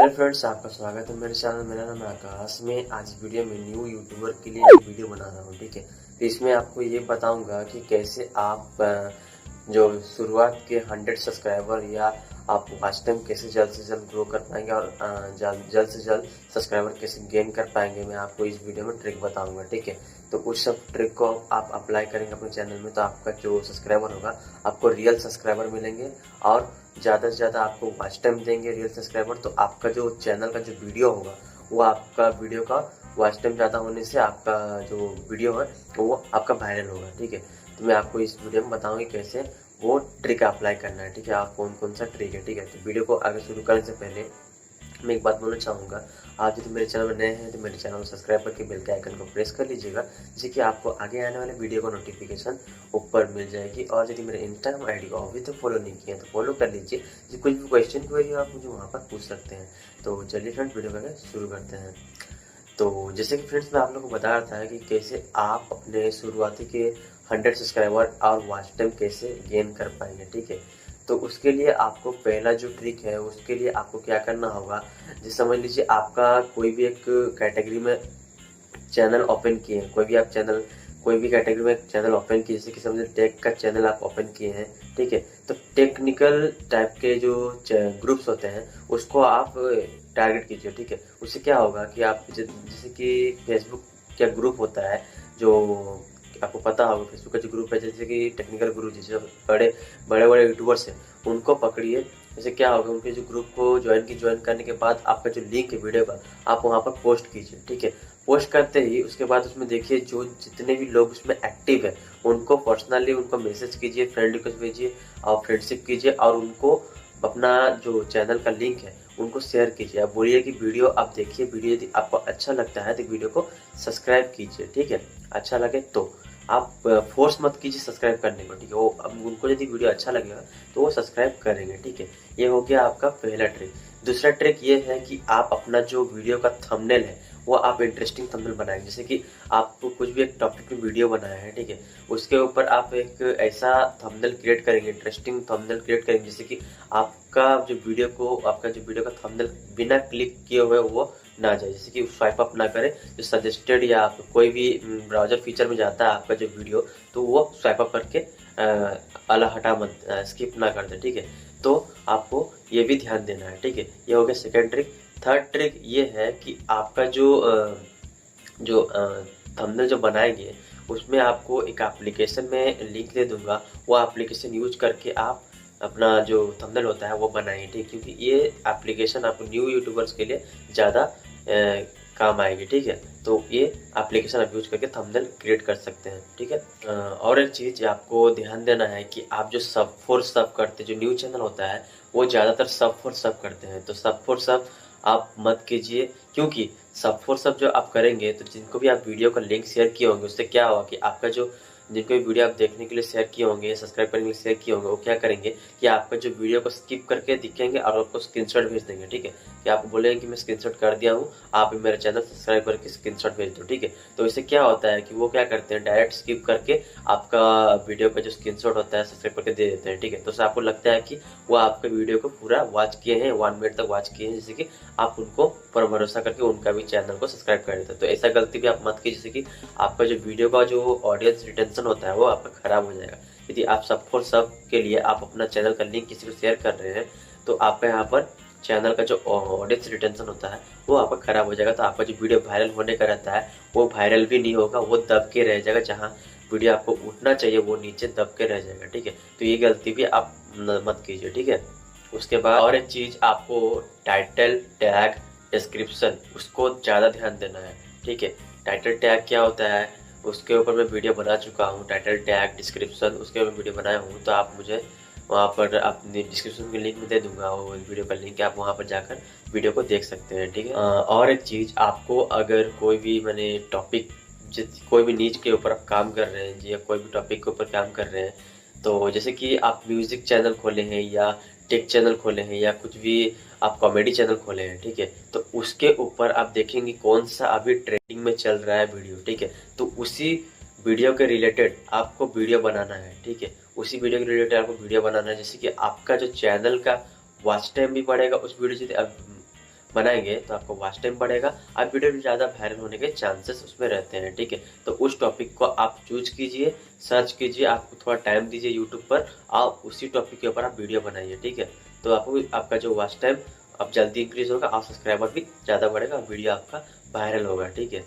Hello friends, आपका स्वागत है मेरे चैनल। मेरा नाम है आकाश। मैं आज वीडियो में न्यू यूट्यूबर के लिए एक वीडियो बना रहा हूँ। ठीक है, तो इसमें आपको ये बताऊंगा कि कैसे आप जो शुरुआत के 100 सब्सक्राइबर या आप वॉच टाइम कैसे जल्द से जल्द ग्रो कर पाएंगे और जल्द से जल्द सब्सक्राइबर कैसे गेन कर पाएंगे। मैं आपको इस वीडियो में ट्रिक बताऊंगा। ठीक है, तो उस सब ट्रिक को आप अप्लाई करेंगे अपने चैनल में तो आपका जो सब्सक्राइबर होगा आपको रियल सब्सक्राइबर मिलेंगे और ज़्यादा से ज़्यादा आपको वॉच टाइम देंगे रियल सब्सक्राइबर। तो आपका जो चैनल का जो वीडियो होगा वो आपका वीडियो का वॉच टाइम ज़्यादा होने से आपका जो वीडियो है वो आपका वायरल होगा। ठीक है, तो मैं आपको इस वीडियो में बताऊंगी कैसे वो ट्रिक अप्लाई करना है। ठीक है, आप कौन कौन सा ट्रिक है। ठीक है, तो वीडियो को आगे शुरू करने से पहले मैं एक बात बोलना चाहूँगा। आप यदि मेरे चैनल में नए हैं तो मेरे चैनल को सब्सक्राइब करके बेल के आइकन को प्रेस कर लीजिएगा, जिससे कि आपको आगे आने वाले वीडियो का नोटिफिकेशन ऊपर मिल जाएगी। और यदि मेरे इंस्टाग्राम आईडी को अभी तक फॉलो नहीं किया तो फॉलो कर लीजिए, जिससे कुछ भी क्वेश्चन क्वेरी आप मुझे वहाँ पर पूछ सकते हैं। तो चलिए फ्रेंड्स, वीडियो करके शुरू करते हैं। तो जैसे कि फ्रेंड्स मैं आप लोगों को बता रहा था कि कैसे आप अपने शुरुआती के 100 सब्सक्राइबर और वॉच टाइम कैसे गेन कर पाएंगे। ठीक है, तो उसके लिए आपको पहला जो ट्रिक है उसके लिए आपको क्या करना होगा। जैसे समझ लीजिए आपका कोई भी एक कैटेगरी में चैनल ओपन किए हैं, कोई भी कैटेगरी में चैनल ओपन किए, जैसे कि समझिए टेक का चैनल आप ओपन किए हैं। ठीक है, तो टेक्निकल टाइप के जो ग्रुप्स होते हैं उसको आप टारगेट कीजिए। ठीक है, उससे क्या होगा कि आप जैसे कि फेसबुक का ग्रुप होता है, जो आपको पता होगा फेसबुक का जो ग्रुप है, जैसे कि टेक्निकल ग्रुप, जैसे बड़े बड़े यूट्यूबर्स हैं उनको पकड़िए। जैसे क्या होगा, उनके जो ग्रुप को ज्वाइन करने के बाद आपका जो लिंक है वीडियो का आप वहाँ पर पोस्ट कीजिए। ठीक है, पोस्ट करते ही उसके बाद उसमें देखिए जो जितने भी लोग उसमें एक्टिव है उनको पर्सनली उनको मैसेज कीजिए, फ्रेंड रिक्वेस्ट भेजिए और फ्रेंडशिप कीजिए और उनको अपना जो चैनल का लिंक है उनको शेयर कीजिए। आप बोलिए कि वीडियो आप देखिए, वीडियो यदि आपको अच्छा लगता है तो वीडियो को सब्सक्राइब कीजिए। ठीक है, अच्छा लगे तो आप फोर्स मत कीजिए सब्सक्राइब करने को। ठीक है, वो अब उनको यदि वीडियो अच्छा लगेगा तो वो सब्सक्राइब करेंगे। ठीक है, ये हो गया आपका पहला ट्रिक। दूसरा ट्रिक ये है कि आप अपना जो वीडियो का थंबनेल है वो आप इंटरेस्टिंग थंबनेल बनाएंगे। जैसे कि आपको कुछ भी एक टॉपिक में वीडियो बनाया है, ठीक है, उसके ऊपर आप एक ऐसा थंबनेल क्रिएट करेंगे, इंटरेस्टिंग थंबनेल क्रिएट करेंगे, जैसे कि आपका जो वीडियो का थंबनेल बिना क्लिक किए हुए वो ना जाए, जैसे कि स्वाइप अप ना करे। जो सजेस्टेड या आप कोई भी ब्राउजर फीचर में जाता है आपका जो वीडियो, तो वो स्वाइप अप करके अला हटा मत, स्किप ना कर दे। ठीक है, तो आपको ये भी ध्यान देना है। ठीक है, ये हो गया सेकेंड ट्रिक। थर्ड ट्रिक ये है कि आपका जो थंबनेल जो बनाएंगे उसमें आपको एक एप्लीकेशन में लिंक दे दूंगा, वो एप्लीकेशन यूज करके आप अपना जो थंबनेल होता है वो बनाएंगे। ठीक, क्योंकि ये एप्लीकेशन आपको न्यू यूट्यूबर्स के लिए ज़्यादा काम आएगी। ठीक है, तो ये एप्लीकेशन आप यूज करके थंबनेल क्रिएट कर सकते हैं। ठीक है, और एक चीज़ आपको ध्यान देना है कि आप जो सब फॉर सब करते हैं, जो न्यू चैनल होता है वो ज़्यादातर सब फॉर सब करते हैं, तो सब फॉर सब आप मत कीजिए। क्योंकि सब फॉर सब जो आप करेंगे तो जिनको भी आप वीडियो का लिंक शेयर किए होंगे उससे क्या होगा कि आपका जो जिनको भी वीडियो आप देखने के लिए शेयर किए होंगे, सब्सक्राइब करने के लिए शेयर किए होंगे, वो क्या करेंगे कि आपका जो वीडियो को स्किप करके दिखेंगे और आपको स्क्रीनशॉट भेज देंगे। ठीक है, कि आपको बोलेंगे कि मैं स्क्रीनशॉट कर दिया हूँ, आप भी मेरा चैनल सब्सक्राइब करके स्क्रीनशॉट भेज दो। ठीक है, तो इससे क्या होता है कि वो क्या करते हैं, डायरेक्ट स्किप करके आपका वीडियो का जो स्क्रीनशॉट होता है सब्सक्राइब करके दे देते हैं। ठीक है, तो उससे आपको लगता है कि वो आपके वीडियो को पूरा वॉच किए हैं, 1 मिनट तक वॉच किए हैं, जैसे कि आप उनको पर भरोसा करके उनका भी चैनल को सब्सक्राइब कर देते हैं। तो ऐसा गलती भी आप मत कीजिए, जैसे कि आपका जो वीडियो का जो ऑडियंस रिटेंशन होता है वो आपका खराब हो जाएगा। यदि आप सब फॉर सब के लिए आप अपना चैनल का लिंक किसी को शेयर कर रहे हैं तो आपका यहाँ पर चैनल का जो ऑडियंस रिटेंशन होता है वो आपका खराब हो जाएगा। तो आपका जो वीडियो वायरल होने का रहता है वो वायरल भी नहीं होगा, वो दब के रह जाएगा, जहाँ वीडियो आपको उठना चाहिए वो नीचे दब के रह जाएगा। ठीक है, तो ये गलती भी आप मत कीजिए। ठीक है, उसके बाद और एक चीज आपको टाइटल टैग डिस्क्रिप्शन उसको ज़्यादा ध्यान देना है। ठीक है, टाइटल टैग क्या होता है उसके ऊपर मैं वीडियो बना चुका हूँ, टाइटल टैग डिस्क्रिप्शन उसके ऊपर वीडियो बनाया हूँ, तो आप मुझे वहाँ पर अपनी डिस्क्रिप्शन के लिंक में दे दूंगा, वो वीडियो का लिंक आप वहाँ पर जाकर वीडियो को देख सकते हैं। ठीक है, और एक चीज़ आपको अगर कोई भी मैंने टॉपिक कोई भी नीच के ऊपर आप काम कर रहे हैं या कोई भी टॉपिक के ऊपर काम कर रहे हैं, तो जैसे कि आप म्यूजिक चैनल खोले हैं या टेक चैनल खोले हैं या कुछ भी आप कॉमेडी चैनल खोले हैं, ठीक है, तो उसके ऊपर आप देखेंगे कौन सा अभी ट्रेंडिंग में चल रहा है वीडियो। ठीक है, तो उसी वीडियो के रिलेटेड आपको वीडियो बनाना है। ठीक है, उसी वीडियो के रिलेटेड आपको वीडियो बनाना है, जैसे कि आपका जो चैनल का वॉच टाइम भी बढ़ेगा उस वीडियो से, बनाएंगे तो आपको वॉच टाइम बढ़ेगा, आप वीडियो भी ज़्यादा वायरल होने के चांसेस उसमें रहते हैं। ठीक है, तो उस टॉपिक को आप चूज कीजिए, सर्च कीजिए, आपको थोड़ा टाइम दीजिए यूट्यूब पर, आप उसी टॉपिक के ऊपर आप वीडियो बनाइए। ठीक है, तो आपको आपका जो वॉच टाइम अब जल्दी इंक्रीज होगा, आप सब्सक्राइबर भी ज़्यादा बढ़ेगा, वीडियो आपका वायरल होगा। ठीक है।